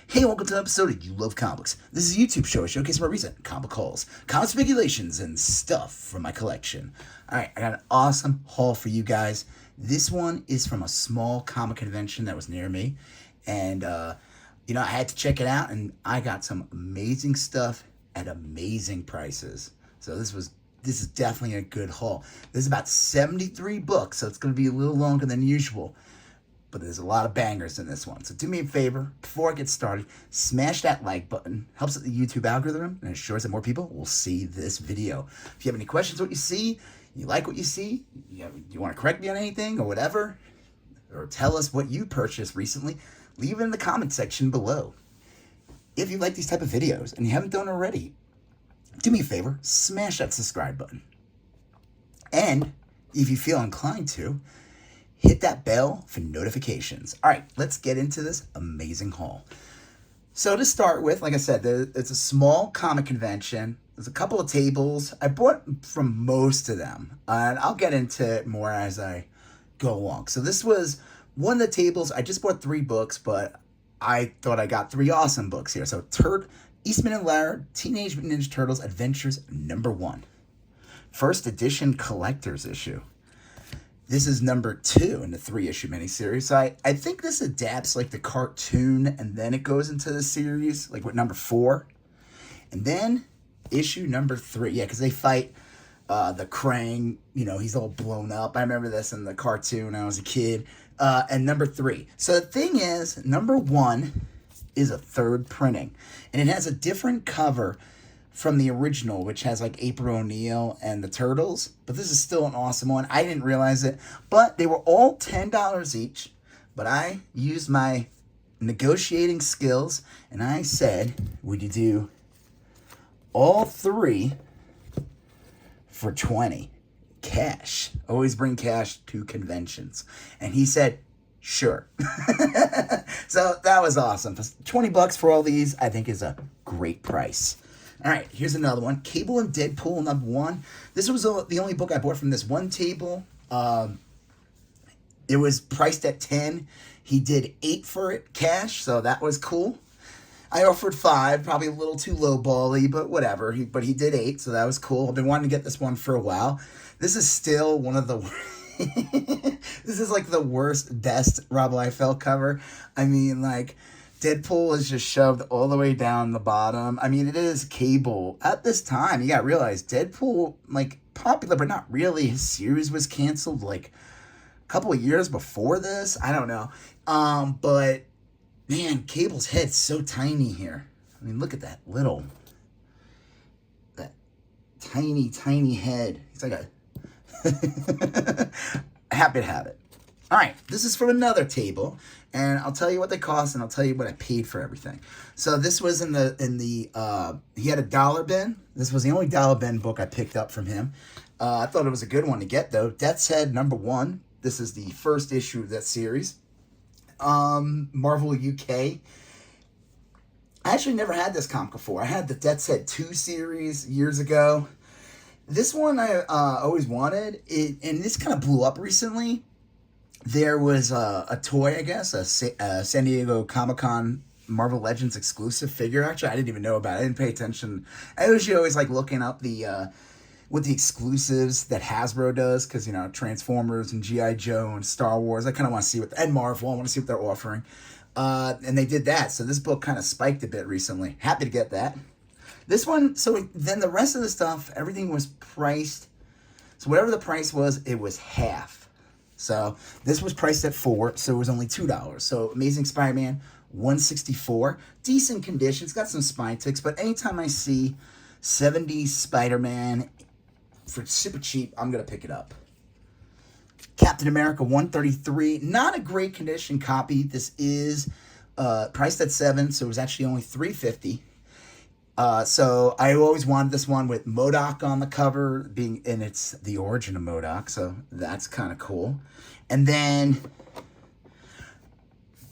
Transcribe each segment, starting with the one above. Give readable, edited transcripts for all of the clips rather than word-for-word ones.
Hey, welcome to an episode of You Love Comics. This is a YouTube show. I showcase my recent comic hauls, comic speculations, and stuff from my collection. Alright, I got an awesome haul for you guys. This one is from a small comic convention that was near me. And, I had to check it out, and I got some amazing stuff at amazing prices. So this is definitely a good haul. There's about 73 books, so it's going to be a little longer than usual. But there's a lot of bangers in this one. So do me a favor, before I get started, smash that like button. Helps with the YouTube algorithm and ensures that more people will see this video. If you have any questions what you see, you like what you see, you want to correct me on anything or whatever, or tell us what you purchased recently, leave it in the comment section below. If you like these type of videos and you haven't done already, do me a favor, smash that subscribe button. And if you feel inclined to, hit that bell for notifications. All right, let's get into this amazing haul. So to start with, like I said, it's a small comic convention. There's a couple of tables. I bought from most of them, and I'll get into it more as I go along. So this was one of the tables. I just bought 3 books, but I thought I got 3 awesome books here. So Eastman and Laird, Teenage Mutant Ninja Turtles Adventures #1. First edition collector's issue. This is #2 in the 3-issue miniseries. So I think this adapts like the cartoon, and then it goes into the series, like with #4. And then issue #3. Yeah, because they fight the Krang. He's all blown up. I remember this in the cartoon when I was a kid. And #3. So the thing is, #1 is a 3rd printing. And it has a different cover from the original, which has like April O'Neil and the Turtles. But this is still an awesome one. I didn't realize it. But they were all $10 each. But I used my negotiating skills, and I said, would you do all 3 for $20? Cash. Always bring cash to conventions. And he said, sure. So that was awesome. $20 for all these, I think, is a great price. All right, here's another one. Cable and Deadpool #1. This was the only book I bought from this one table. It was priced at $10. He did $8 for it cash, so that was cool. I offered $5, probably a little too lowbally, but whatever. But he did $8, so that was cool. I've been wanting to get this one for a while. This is still one of the this is like the best Rob Liefeld cover. I mean, like, Deadpool is just shoved all the way down the bottom. I mean, it is Cable. At this time, you gotta realize, Deadpool, like, popular, but not really. His series was canceled, like, a couple of years before this. I don't know. But, man, Cable's head's so tiny here. I mean, look at that tiny, tiny head. He's like a happy to have it. All right, this is from another table, and I'll tell you what they cost, and I'll tell you what I paid for everything. So this was in the he had a dollar bin. This was the only dollar bin book I picked up from him. I thought it was a good one to get, though. Death's Head #1. This is the first issue of that series. Marvel UK. I actually never had this comic before. I had the Death's Head 2 series years ago. This one I always wanted, and this kind of blew up recently. There was a toy, I guess, a San Diego Comic-Con Marvel Legends exclusive figure. Actually, I didn't even know about it. I didn't pay attention. I usually always like looking up what the exclusives that Hasbro does, because, Transformers and G.I. Joe and Star Wars, I kind of want to see and Marvel, I want to see what they're offering. And they did that, so this book kind of spiked a bit recently. Happy to get that. This one, so then the rest of the stuff, everything was priced. So whatever the price was, it was half. So this was priced at $4, so it was only $2. So Amazing Spider-Man, $164. Decent condition. It's got some spine ticks, but anytime I see 70s Spider-Man for super cheap, I'm going to pick it up. Captain America, $133. Not a great condition copy. This is priced at $7, so it was actually only $350. So I always wanted this one with MODOK on the cover, and it's the origin of MODOK, so that's kind of cool. And then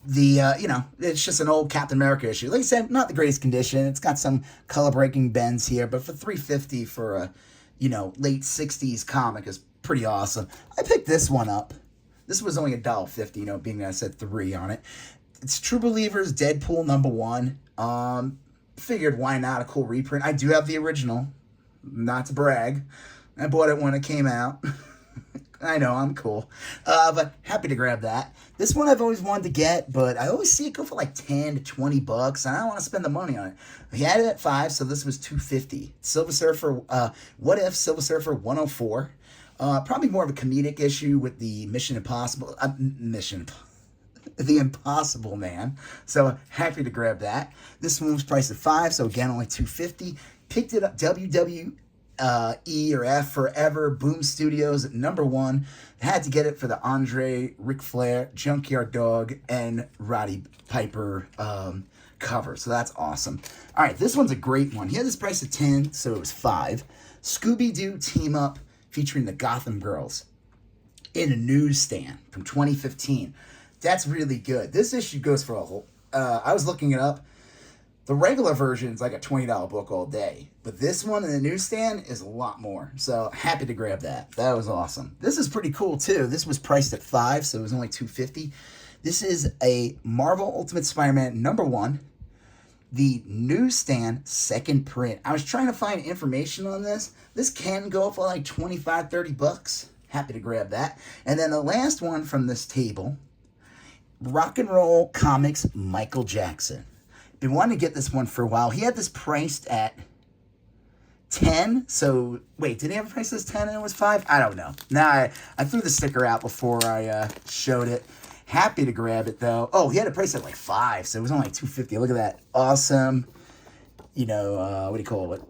it's just an old Captain America issue. Like I said, not the greatest condition. It's got some color breaking bends here, but for $350 for a late 60s comic is pretty awesome. I picked this one up. This was only $1.50, being that I said 3 on it. It's True Believers, Deadpool #1. Figured why not a cool reprint. I do have the original, not to brag. I bought it when it came out. I know, I'm cool. But happy to grab that. This one I've always wanted to get, but I always see it go for like 10 to 20 bucks, and I don't want to spend the money on it. He had it at 5, so this was $2.50. Silver Surfer, What If Silver Surfer 104. Probably more of a comedic issue with the the Impossible Man. So happy to grab that. This one was priced at 5, so again only $2.50. Picked it up WWE or F Forever Boom Studios at #1. Had to get it for the Andre, Ric Flair, Junkyard Dog, and Roddy Piper cover. So that's awesome. All right, this one's a great one. He had this price at 10, so it was 5. Scooby-Doo Team Up featuring the Gotham Girls in a newsstand from 2015. That's really good. This issue goes for a whole... I was looking it up. The regular version is like a $20 book all day. But this one in the newsstand is a lot more. So happy to grab that. That was awesome. This is pretty cool too. This was priced at 5, so it was only $2.50. This is a Marvel Ultimate Spider-Man #1. The newsstand second print. I was trying to find information on this. This can go for like 25, 30 bucks. Happy to grab that. And then the last one from this table, Rock and Roll Comics Michael Jackson. Been wanting to get this one for a while. He had this priced at 10. So, wait, did he have a price as 10 and it was 5? I don't know. Nah, I threw the sticker out before I showed it. Happy to grab it, though. Oh, he had a price at like 5, so it was only like $2.50. Look at that. Awesome. You know, what do you call it?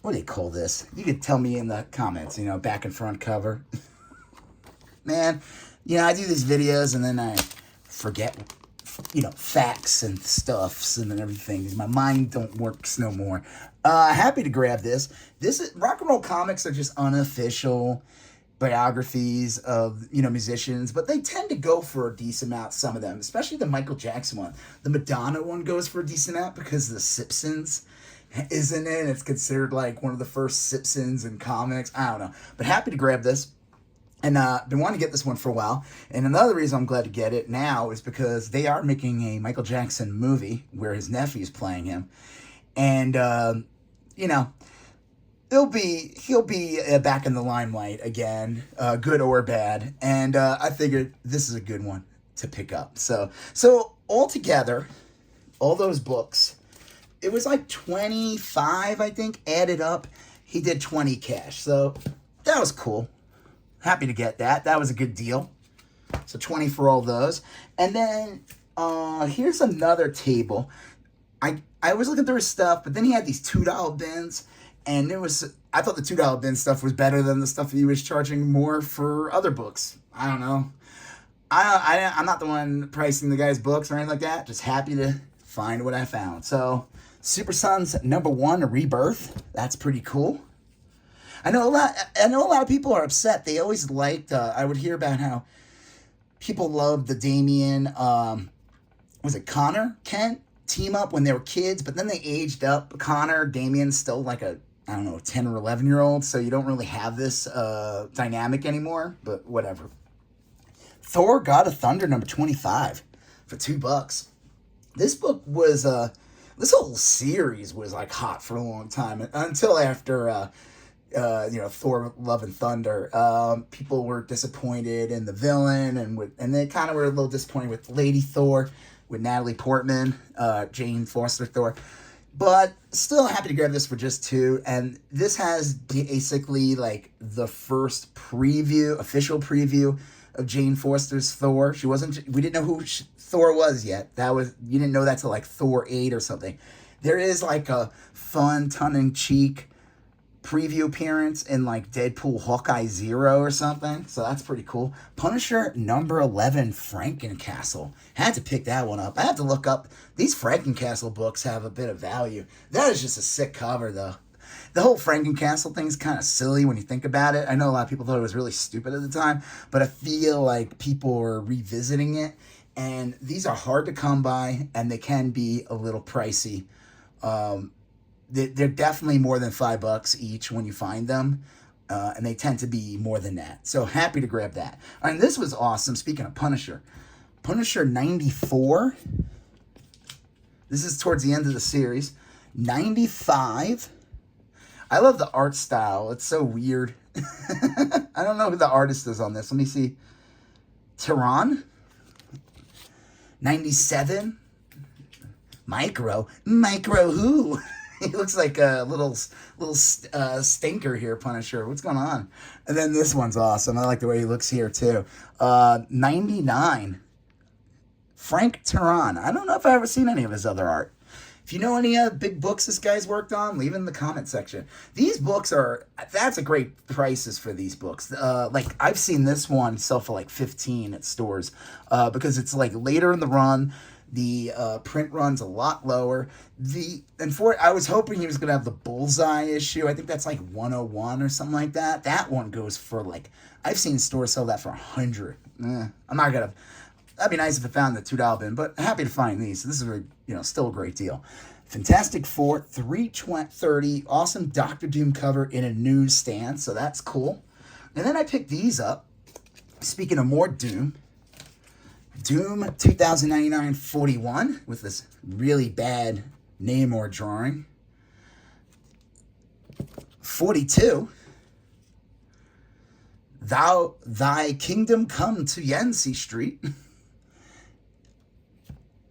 What do they call this? You could tell me in the comments, you know, back and front cover. Man, you know, I do these videos and then I forget, you know, facts and stuffs and everything. My mind don't works no more. Happy to grab this. Rock and Roll Comics are just unofficial biographies of, you know, musicians, but they tend to go for a decent amount, some of them, especially the Michael Jackson one. The Madonna one goes for a decent amount because the Simpsons is in it. It's considered like one of the first Simpsons in comics. I don't know, but happy to grab this. And been wanting to get this one for a while. And another reason I'm glad to get it now is because they are making a Michael Jackson movie where his nephew's playing him. And, you know, he'll be back in the limelight again, good or bad. And I figured this is a good one to pick up. So altogether, all those books, it was like 25, I think, added up. He did 20 cash. So that was cool. Happy to get that. That was a good deal. So 20 for all those. And then here's another table. I was looking through his stuff, but then he had these $2 bins. And I thought the $2 bin stuff was better than the stuff he was charging more for other books. I don't know. I'm not the one pricing the guy's books or anything like that. Just happy to find what I found. So Super Sons #1, A Rebirth. That's pretty cool. I know a lot of people are upset. They always liked, I would hear about how people loved the Damien, was it Connor Kent team up when they were kids, but then they aged up. Connor, Damien's still like a, I don't know, 10 or 11-year-old, so you don't really have this dynamic anymore, but whatever. Thor, God of Thunder, #25 for $2. This book was, this whole series was like hot for a long time, until after, you know, Thor, Love and Thunder. People were disappointed in the villain, and they kind of were a little disappointed with Lady Thor, with Natalie Portman, Jane Foster Thor. But still happy to grab this for just $2. And this has basically like the first preview, official preview of Jane Foster's Thor. We didn't know who Thor was yet. You didn't know that till like Thor 8 or something. There is like a fun, tongue-in-cheek preview appearance in like Deadpool Hawkeye 0 or something. So that's pretty cool. Punisher #11, Frankencastle. Had to pick that one up. I had to look up. These Frankencastle books have a bit of value. That is just a sick cover though. The whole Frankencastle thing is kind of silly when you think about it. I know a lot of people thought it was really stupid at the time, but I feel like people are revisiting it. And these are hard to come by, and they can be a little pricey. They're definitely more than $5 each when you find them, and they tend to be more than that. So happy to grab that. And this was awesome. Speaking of Punisher, Punisher 94. This is towards the end of the series. 95. I love the art style. It's so weird. I don't know who the artist is on this. Let me see. Tehran. 97. Micro who? He looks like a little stinker here, Punisher. What's going on? And then this one's awesome. I like the way he looks here too. 99. Frank Tehran. I don't know if I've ever seen any of his other art. If you know any big books this guy's worked on, leave it in the comment section. These books that's a great prices for these books. Like, I've seen this one sell for like 15 at stores because it's like later in the run. The print run's a lot lower. I was hoping he was going to have the Bullseye issue. I think that's like 101 or something like that. That one goes for like, I've seen stores sell that for 100. I'm not going to. That'd be nice if I found the $2 bin, but happy to find these. This is still a great deal. Fantastic Four, 330, awesome Doctor Doom cover in a newsstand, so that's cool. And then I picked these up. Speaking of more Doom 2099-41 with this really bad name or drawing. 42. Thy Kingdom Come to Yancey Street.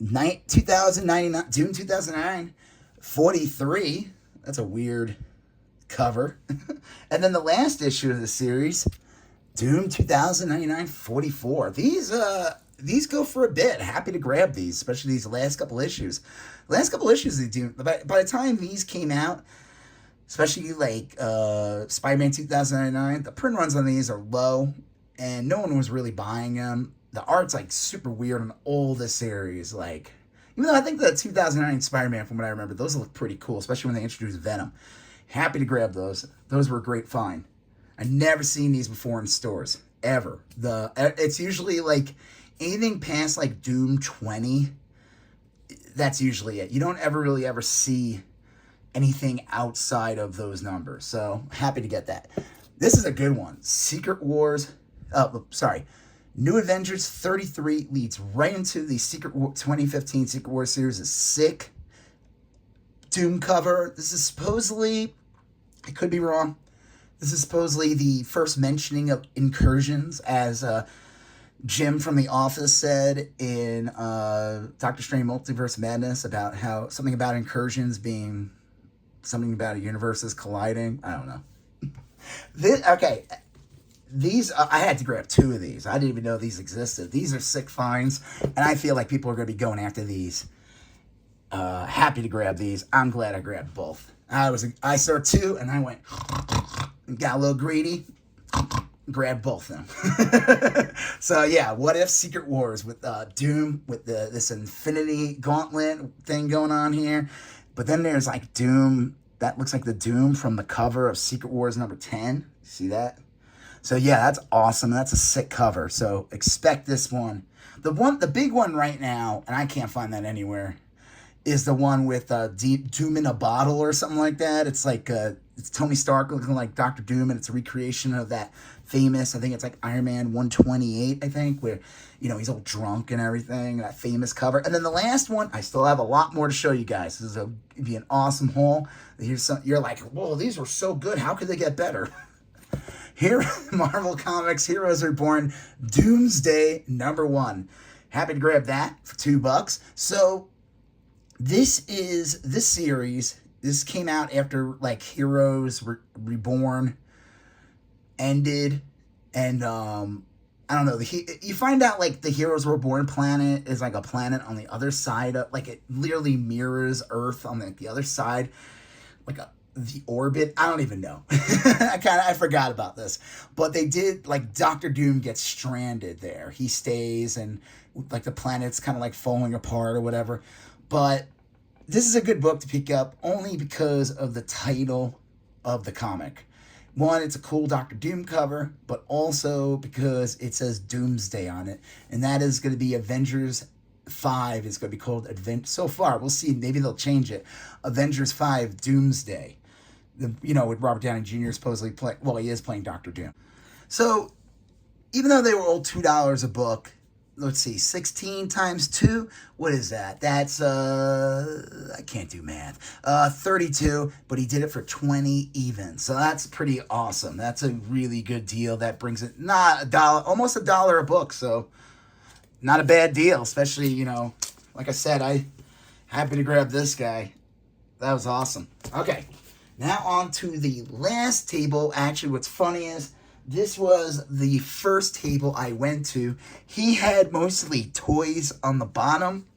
2099, Doom 2009, 43. That's a weird cover. And then the last issue of the series, Doom 2099, 44. These go for a bit. Happy to grab these, especially these last couple issues. The last couple issues of Doom, by the time these came out, especially like Spider-Man 2099, the print runs on these are low, and no one was really buying them. The art's like super weird on all the series. Like, even though I think the 2009 Spider-Man, from what I remember, those look pretty cool, especially when they introduced Venom. Happy to grab those. Those were a great find. I've never seen these before in stores, ever. It's usually like anything past like Doom 20, that's usually it. You don't ever see anything outside of those numbers. So, happy to get that. This is a good one. Secret Wars, New Avengers 33 leads right into the 2015 Secret Wars series. A sick Doom cover. This is supposedly, I could be wrong, this is supposedly the first mentioning of incursions, as Jim from The Office said in Doctor Strange Multiverse Madness, about how something about incursions being something about a universes colliding. I don't know. These, I had to grab 2 of these. I didn't even know these existed. These are sick finds, and I feel like people are going to be going after these. Happy to grab these. I'm glad I grabbed both. I saw 2, and I went, got a little greedy, grabbed both of them. So yeah, what if Secret Wars with Doom, with this Infinity Gauntlet thing going on here, but then there's like Doom, that looks like the Doom from the cover of Secret Wars number 10. See that? So yeah, that's awesome. That's a sick cover. So expect this one. The big one right now, and I can't find that anywhere, is the one with Doom in a bottle or something like that. It's like it's Tony Stark looking like Dr. Doom, and it's a recreation of that famous, I think it's like Iron Man 128, I think, where, he's all drunk and everything, that famous cover. And then the last one, I still have a lot more to show you guys. This is it'd be an awesome haul. You're like, whoa, these were so good. How could they get better? Here, Marvel Comics Heroes Reborn, Doomsday #1. Happy to grab that for $2. So this series, this came out after like Heroes Reborn ended, and I don't know, you find out like the Heroes Reborn planet is like a planet on the other side of, like, it literally mirrors Earth on the other side, like the orbit. I don't even know. I forgot about this, but they did, like, Doctor Doom gets stranded there. He stays, and like the planet's kind of like falling apart or whatever. But this is a good book to pick up only because of the title of the comic. One, it's a cool Doctor Doom cover, but also because it says Doomsday on it, and that is going to be Avengers 5 is going to be called so far, we'll see, maybe they'll change it, Avengers 5 Doomsday. With Robert Downey Jr. supposedly he is playing Doctor Doom. So, even though they were all $2 a book, let's see, 16 times 2, what is that? That's, I can't do math, 32, but he did it for 20 even, so that's pretty awesome. That's a really good deal. That brings it, not a dollar, almost $1 a book, so not a bad deal, especially, like I said, I happy to grab this guy. That was awesome. Okay, now on to the last table. Actually, what's funny is, this was the first table I went to. He had mostly toys on the bottom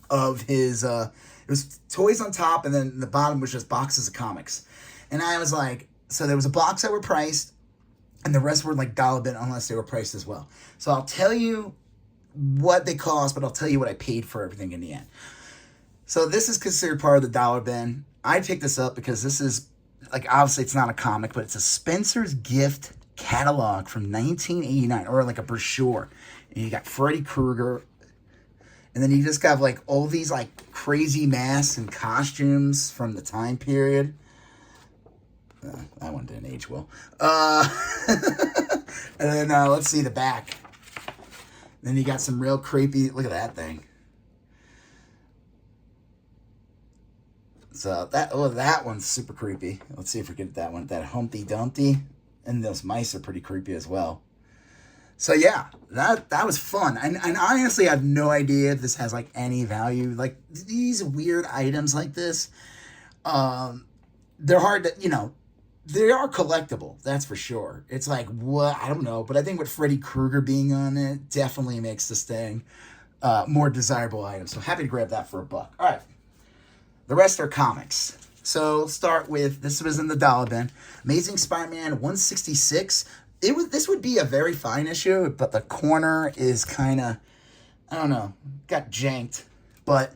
of his, it was toys on top, and then the bottom was just boxes of comics. And I was like, so there was a box that were priced, and the rest were like dollar bin unless they were priced as well. So I'll tell you what they cost, but I'll tell you what I paid for everything in the end. So this is considered part of the dollar bin. I picked this up because this is, like, obviously it's not a comic, but it's a Spencer's Gift catalog from 1989, or like a brochure. And you got Freddy Krueger, and then you just got like all these like crazy masks and costumes from the time period. That one didn't age well. And then let's see the back. Then you got some real creepy, look at that thing. So that one's super creepy. Let's see if we get that one, that Humpty Dumpty. And those mice are pretty creepy as well. So yeah, that was fun. And honestly, I have no idea if this has like any value. Like these weird items like this, they're hard to, they are collectible. That's for sure. It's like, what? I don't know. But I think with Freddy Krueger being on it, definitely makes this thing more desirable item. So happy to grab that for $1. All right. The rest are comics. So let's start with, this was in the dollar bin, Amazing Spider-Man 166. This would be a very fine issue, but the corner is kind of, I don't know, got janked. But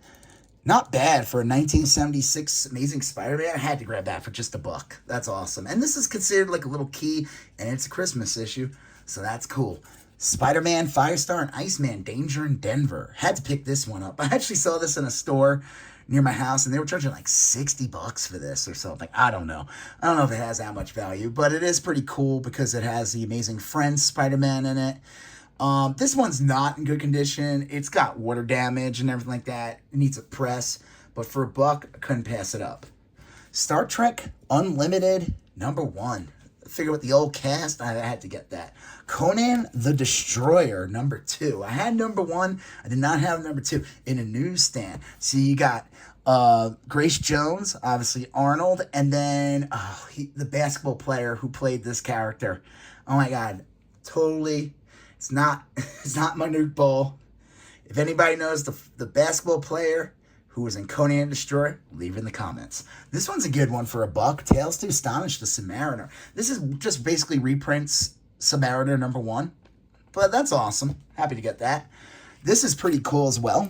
not bad for a 1976 Amazing Spider-Man. I had to grab that for just $1. That's awesome. And this is considered like a little key, and it's a Christmas issue, so that's cool. Spider-Man, Firestar, and Iceman, Danger in Denver. Had to pick this one up. I actually saw this in a store near my house, and they were charging like $60 for this or something. I don't know if it has that much value, but it is pretty cool because it has the Amazing Friends Spider-Man in it. This one's not in good condition. It's got water damage and everything like that. It needs a press, but for $1, I couldn't pass it up. Star Trek Unlimited #1. Figure with the old cast, I had to get that. Conan the Destroyer #2. I had #1. I did not have #2 in a newsstand. So you got Grace Jones, obviously Arnold, and then the basketball player who played this character. Oh my God, totally. It's not Manute Bol. If anybody knows the basketball player who was in Conan the Destroyer, leave in the comments. This one's a good one for $1. Tales to Astonish the Submariner. This is just basically reprints Submariner #1, but that's awesome. Happy to get that. This is pretty cool as well.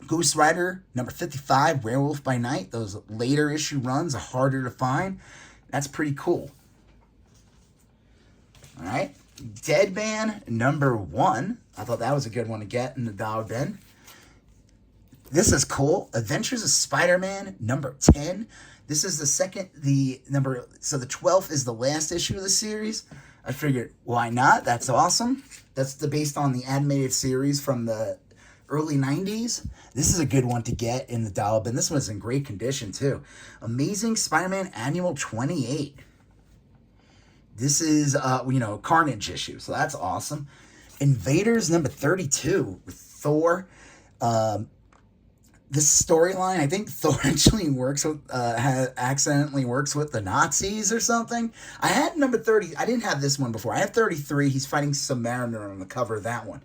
Ghost Rider #55, Werewolf by Night. Those later issue runs are harder to find. That's pretty cool. All right. Deadman #1. I thought that was a good one to get in the dollar bin. This is cool. Adventures of Spider-Man #10. This is so the 12th is the last issue of the series. I figured, why not? That's awesome. That's based on the animated series from the early 90s. This is a good one to get in the dollar bin. This one's in great condition too. Amazing Spider-Man Annual 28. This is, Carnage issue, so that's awesome. Invaders #32 with Thor. This storyline, I think Thor actually accidentally works with the Nazis or something. I had #30. I didn't have this one before. I have 33. He's fighting Submariner on the cover of that one.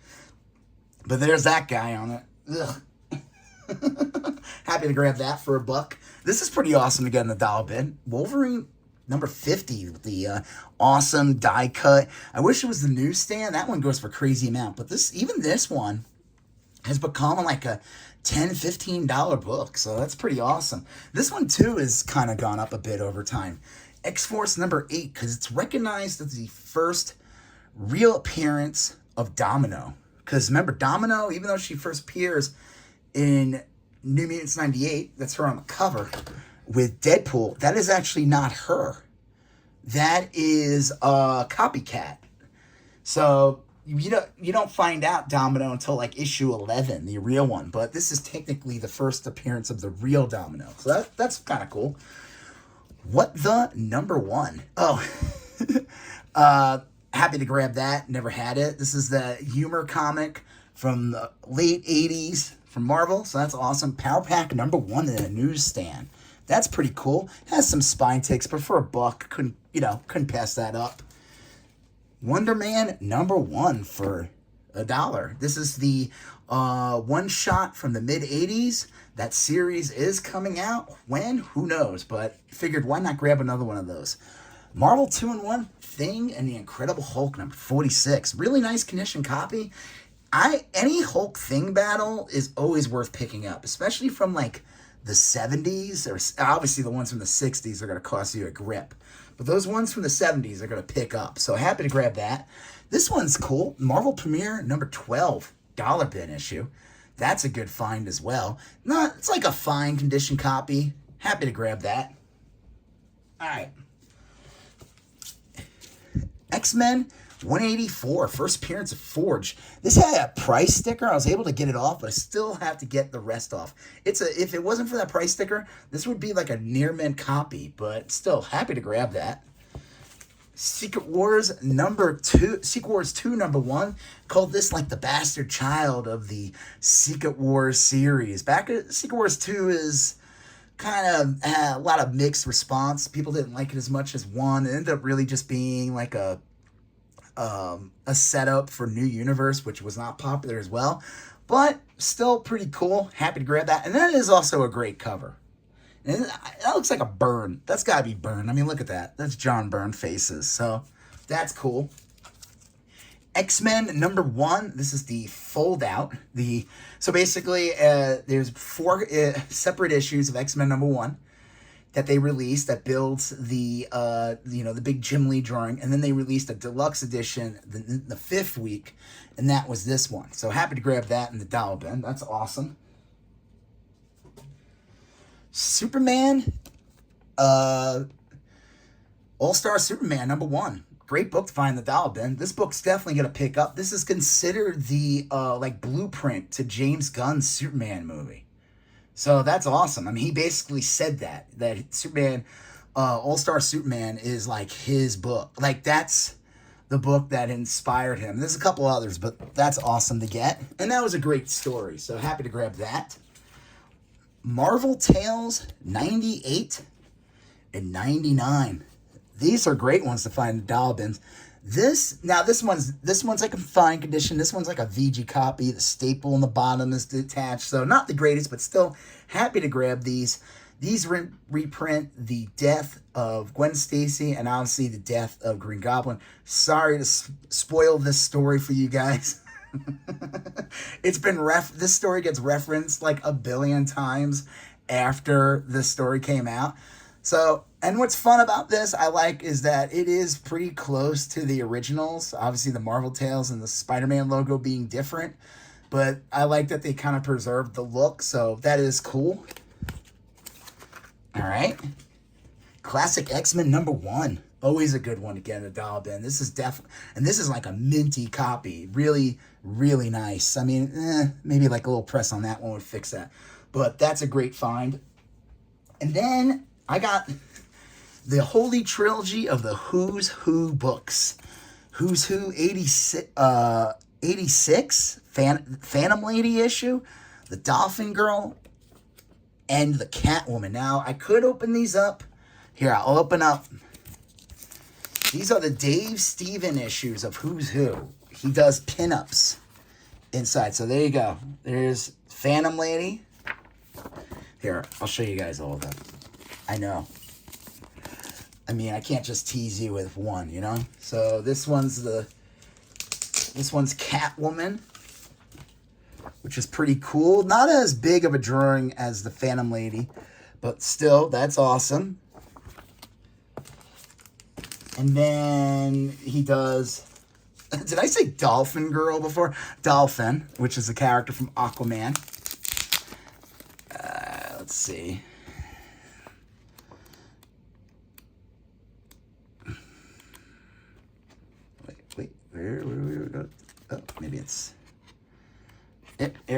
But there's that guy on it. Ugh. Happy to grab that for $1. This is pretty awesome to get in the dollar bin. Wolverine #50 with the awesome die cut. I wish it was the newsstand. That one goes for a crazy amount. But even this one has become like a $10, $15 book. So that's pretty awesome. This one too has kind of gone up a bit over time. X-Force #8, because it's recognized as the first real appearance of Domino. Because remember, Domino, even though she first appears in New Mutants '98, that's her on the cover, with Deadpool, that is actually not her. That is a copycat. So you don't find out Domino until like issue 11, the real one. But this is technically the first appearance of the real Domino, so that's kind of cool. What the number one? Oh, happy to grab that. Never had it. This is the humor comic from the late 80s from Marvel, so that's awesome. Power Pack number one in a newsstand. That's pretty cool. Has some spine ticks, but for a buck, couldn't pass that up. Wonder Man number one for $1. This is the one shot from the mid 80s. That series is coming out. When? Who knows? But figured why not grab another one of those. Marvel 2-in-1 Thing and the Incredible Hulk number 46. Really nice condition copy. Any Hulk Thing battle is always worth picking up, especially from like the 70s, or obviously the ones from the 60s are going to cost you a grip. But those ones from the 70s are going to pick up. So happy to grab that. This one's cool. Marvel Premiere number 12, dollar bin issue. That's a good find as well. It's like a fine condition copy. Happy to grab that. All right. X-Men 184, first appearance of Forge. This had a price sticker. I was able to get it off, but I still have to get the rest off. If it wasn't for that price sticker, this would be like a near mint copy, but still happy to grab that. Secret Wars 2 number one. Called this like the bastard child of the Secret Wars series. Secret Wars 2 is kind of had a lot of mixed response. People didn't like it as much as 1. It ended up really just being like a setup for New Universe, which was not popular as well, but still pretty cool. Happy to grab that. And that is also a great cover. And that looks like a Byrne. That's got to be Byrne. I mean, look at that. That's John Byrne faces. So that's cool. X-Men number one. This is the fold out. So basically, there's 4 separate issues of X-Men number one that they released that builds the big Jim Lee drawing, and then they released a deluxe edition the 5th week, and that was this one. So happy to grab that in the dollar bin. That's awesome. Superman, All-Star Superman number one. Great book to find in the dollar bin. This book's definitely gonna pick up. This is considered the blueprint to James Gunn's Superman movie. So that's awesome. I mean, he basically said that Superman, All-Star Superman is like his book. Like, that's the book that inspired him. There's a couple others, but that's awesome to get. And that was a great story, so happy to grab that. Marvel Tales 98 and 99. These are great ones to find in the dollar bins. This one's like a fine condition. This one's like a VG copy. The staple in the bottom is detached, so not the greatest, but still happy to grab these. These reprint the death of Gwen Stacy and obviously the death of Green Goblin. Sorry to spoil this story for you guys. This story gets referenced like a billion times after the story came out. So, and what's fun about this, is that it is pretty close to the originals. Obviously, the Marvel Tales and the Spider-Man logo being different. But I like that they kind of preserved the look, so that is cool. All right. Classic X-Men number one. Always a good one to get in a dollar bin. This is and this is like a minty copy. Really, really nice. I mean, maybe like a little press on that one would fix that. But that's a great find. And then I got the Holy Trilogy of the Who's Who books. Who's Who 86, Phantom Lady issue, the Dolphin Girl, and the Catwoman. Now, I could open these up. Here, I'll open up. These are the Dave Steven issues of Who's Who. He does pinups inside. So there you go. There's Phantom Lady. Here, I'll show you guys all of them. I know. I mean, I can't just tease you with one, you know? So this one's Catwoman, which is pretty cool. Not as big of a drawing as the Phantom Lady, but still, that's awesome. And then he does... Did I say Dolphin Girl before? Dolphin, which is a character from Aquaman. Let's see. Wait, where we go?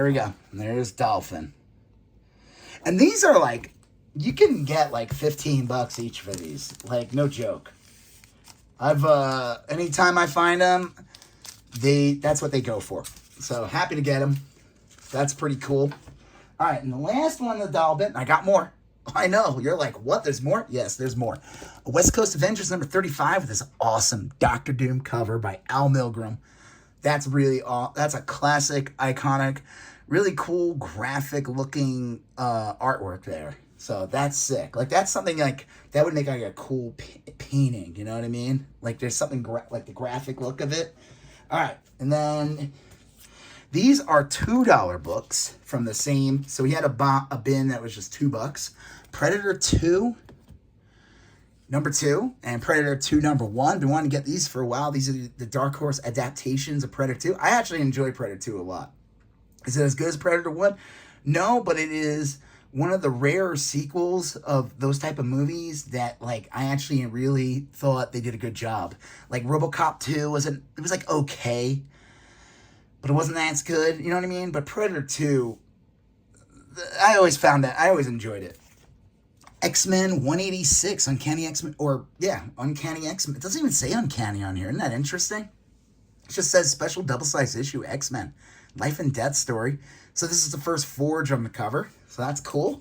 here we go. There's Dolphin. And these are like, you can get like $15 each for these. Like, no joke. Anytime I find them, that's what they go for. So, happy to get them. That's pretty cool. All right, and the last one, the doll bit, and I got more. I know, you're like, what, there's more? Yes, there's more. West Coast Avengers number 35 with this awesome Doctor Doom cover by Al Milgrom. That's really that's a classic, iconic, really cool, graphic-looking artwork there. So that's sick. Like, that's something like, that would make like a cool painting, you know what I mean? Like, there's something, like the graphic look of it. All right, and then these are $2 books from the same. So he had a bin that was just $2. Predator 2, number 2, and Predator 2, number 1. Been wanting to get these for a while. These are the Dark Horse adaptations of Predator 2. I actually enjoy Predator 2 a lot. Is it as good as Predator 1? No, but it is one of the rare sequels of those type of movies that, like, I actually really thought they did a good job. Like, RoboCop 2 was like okay, but it wasn't that good, you know what I mean? But Predator 2, I always enjoyed it. X-Men 186, Uncanny X-Men, Uncanny X-Men. It doesn't even say Uncanny on here. Isn't that interesting? It just says special double-sized issue X-Men. Life and Death story. So this is the first Forge on the cover. So that's cool.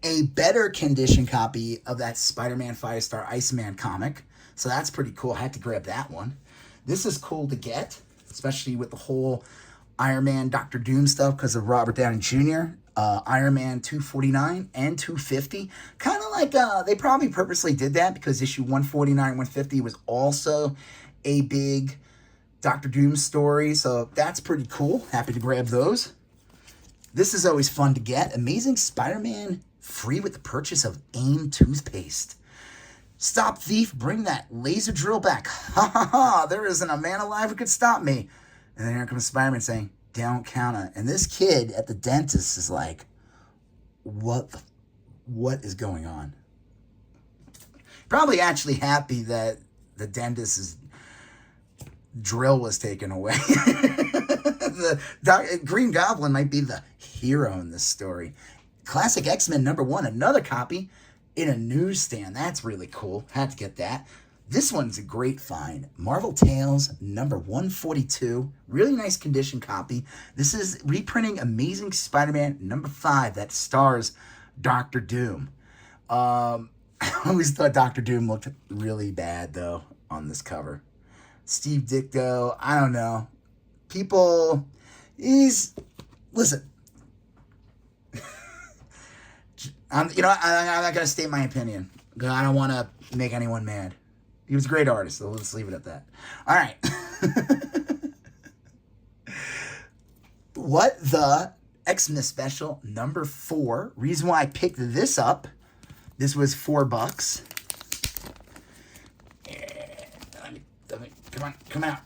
A better condition copy of that Spider-Man Firestar Iceman comic. So that's pretty cool. I had to grab that one. This is cool to get, especially with the whole Iron Man, Doctor Doom stuff because of Robert Downey Jr., Iron Man 249 and 250. Kind of like, they probably purposely did that because issue 149, 150 was also a big Doctor Doom story. So that's pretty cool. Happy to grab those. This is always fun to get. Amazing Spider-Man free with the purchase of AIM toothpaste. Stop thief, bring that laser drill back. Ha ha ha, there isn't a man alive who could stop me. And then here comes Spider-Man saying, don't count it. And this kid at the dentist is like, what is going on? Probably actually happy that the dentist's drill was taken away. Green Goblin might be the hero in this story. Classic X-Men number 1, another copy in a newsstand. That's really cool. Had to get that. This one's a great find. Marvel Tales number 142. Really nice condition copy. This is reprinting Amazing Spider-Man number 5 that stars Doctor Doom. I always thought Doctor Doom looked really bad, though, on this cover. Steve Ditko, I don't know. Listen. I'm not going to state my opinion. I don't want to make anyone mad. He was a great artist, so let's leave it at that. All right. What the Xmas Special number 4. Reason why I picked this up. This was $4. Come out.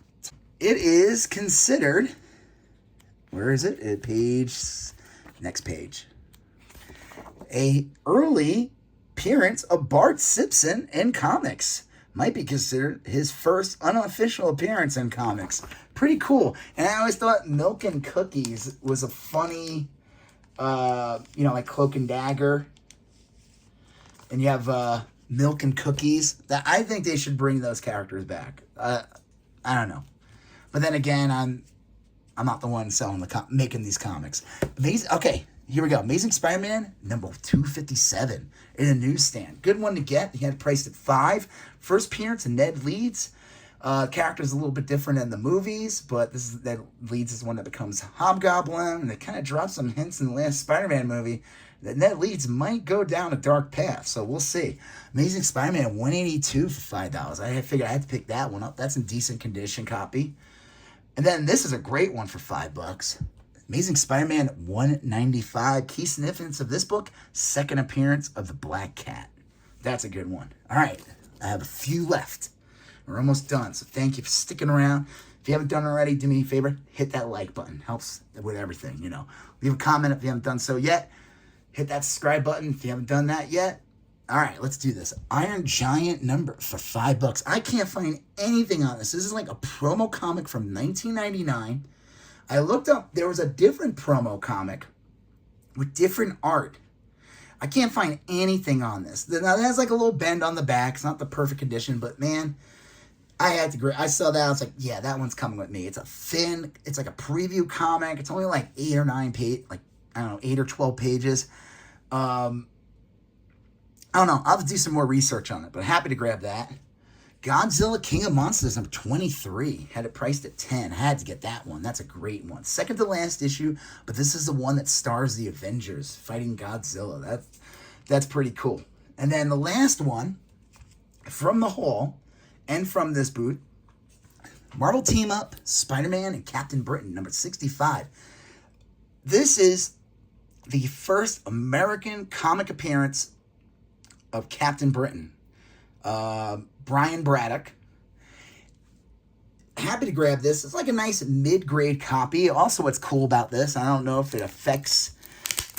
It is considered. Where is it? Next page. A early appearance of Bart Simpson in comics. Might be considered his first unofficial appearance in comics. Pretty cool. And I always thought Milk and Cookies was a funny, like Cloak and Dagger. And you have Milk and Cookies. That I think they should bring those characters back. I don't know. But then again, I'm not the one making these comics. Amazing. Okay, here we go. Amazing Spider-Man number 257 in a newsstand. Good one to get. He had it priced at $5. First appearance of Ned Leeds. Character's a little bit different in the movies, but Ned Leeds is one that becomes Hobgoblin, and they kind of drop some hints in the last Spider-Man movie that Ned Leeds might go down a dark path, so we'll see. Amazing Spider-Man 182 for $5. I figured I had to pick that one up. That's in decent condition copy. And then this is a great one for $5. Amazing Spider-Man 195. Key significance of this book, second appearance of the Black Cat. That's a good one. All right, I have a few left. We're almost done, so thank you for sticking around. If you haven't done it already, do me a favor, hit that like button. Helps with everything, Leave a comment if you haven't done so yet. Hit that subscribe button if you haven't done that yet. All right, let's do this. Iron Giant number for $5. I can't find anything on this. This is like a promo comic from 1999. I looked up, there was a different promo comic with different art. I can't find anything on this. Now, it has like a little bend on the back. It's not the perfect condition, but man, I had to agree. I saw that. I was like, yeah, that one's coming with me. It's a thin, it's like a preview comic. It's only like 8 or 9 like, I don't know, 8 or 12 pages. I don't know. I'll have to do some more research on it, but happy to grab that. Godzilla King of Monsters number 23. Had it priced at 10. Had to get that one. That's a great one. Second to last issue, but this is the one that stars the Avengers fighting Godzilla. That's pretty cool. And then the last one from the haul and from this boot, Marvel Team Up, Spider-Man and Captain Britain number 65. This is the first American comic appearance of Captain Britain. Brian Braddock. Happy to grab this. It's like a nice mid-grade copy. Also, what's cool about this, I don't know if it affects...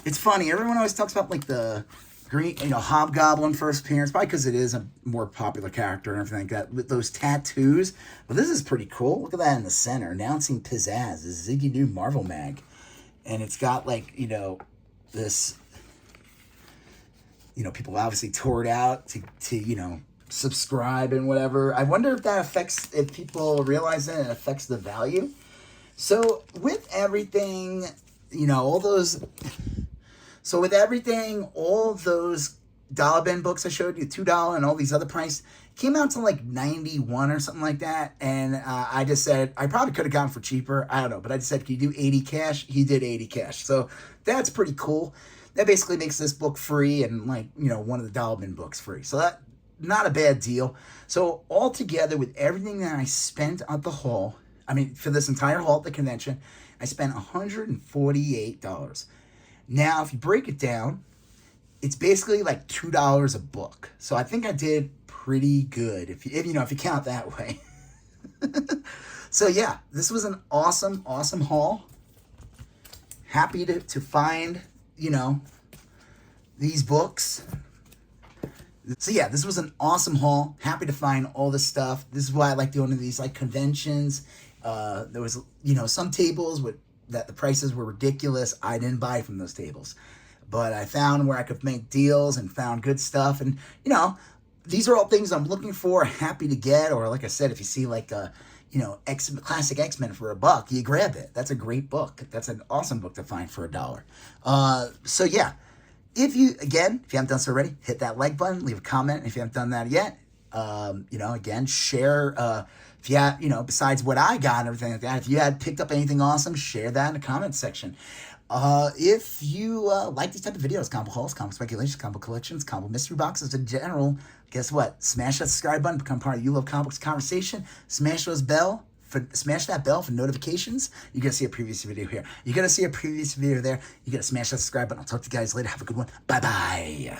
It's funny, everyone always talks about like the green, Hobgoblin first appearance, probably because it is a more popular character and everything like that, with those tattoos. But this is pretty cool. Look at that in the center. Announcing Pizzazz, this Ziggy New Marvel Mag. And it's got like, this... people obviously tore it out to subscribe and whatever. I wonder if that affects, if people realize that it affects the value. So with everything, all those dollar bin books I showed you, $2 and all these other prices, came out to like 91 or something like that. And I just said, I probably could have gone for cheaper. I don't know. But I just said, can you do 80 cash? He did 80 cash. So that's pretty cool. That basically makes this book free and one of the dollar bin books free. So that, not a bad deal. So altogether with everything that I spent at the haul, for this entire haul at the convention, I spent $148. Now, if you break it down, it's basically like $2 a book. So I think I did pretty good if you count that way. So yeah, this was an awesome haul. Happy to find, these books. So yeah, this was an awesome haul. Happy to find all this stuff. This is why I like doing these like conventions. There was, some tables that the prices were ridiculous. I didn't buy from those tables. But I found where I could make deals and found good stuff. And, these are all things I'm looking for, happy to get. Or like I said, if you see like, classic X-Men for $1, you grab it. That's a great book. That's an awesome book to find for $1. So yeah. If you haven't done so already, hit that like button, leave a comment if you haven't done that yet. Again, share, if you had, besides what I got and everything like that, if you had picked up anything awesome, share that in the comments section. If you like these type of videos, combo hauls, combo speculations, combo collections, combo mystery boxes in general, guess what? Smash that subscribe button, become part of You Love Comics conversation, smash that bell for notifications. You're going to see a previous video here. You're going to see a previous video there. You're going to smash that subscribe button. I'll talk to you guys later. Have a good one. Bye-bye.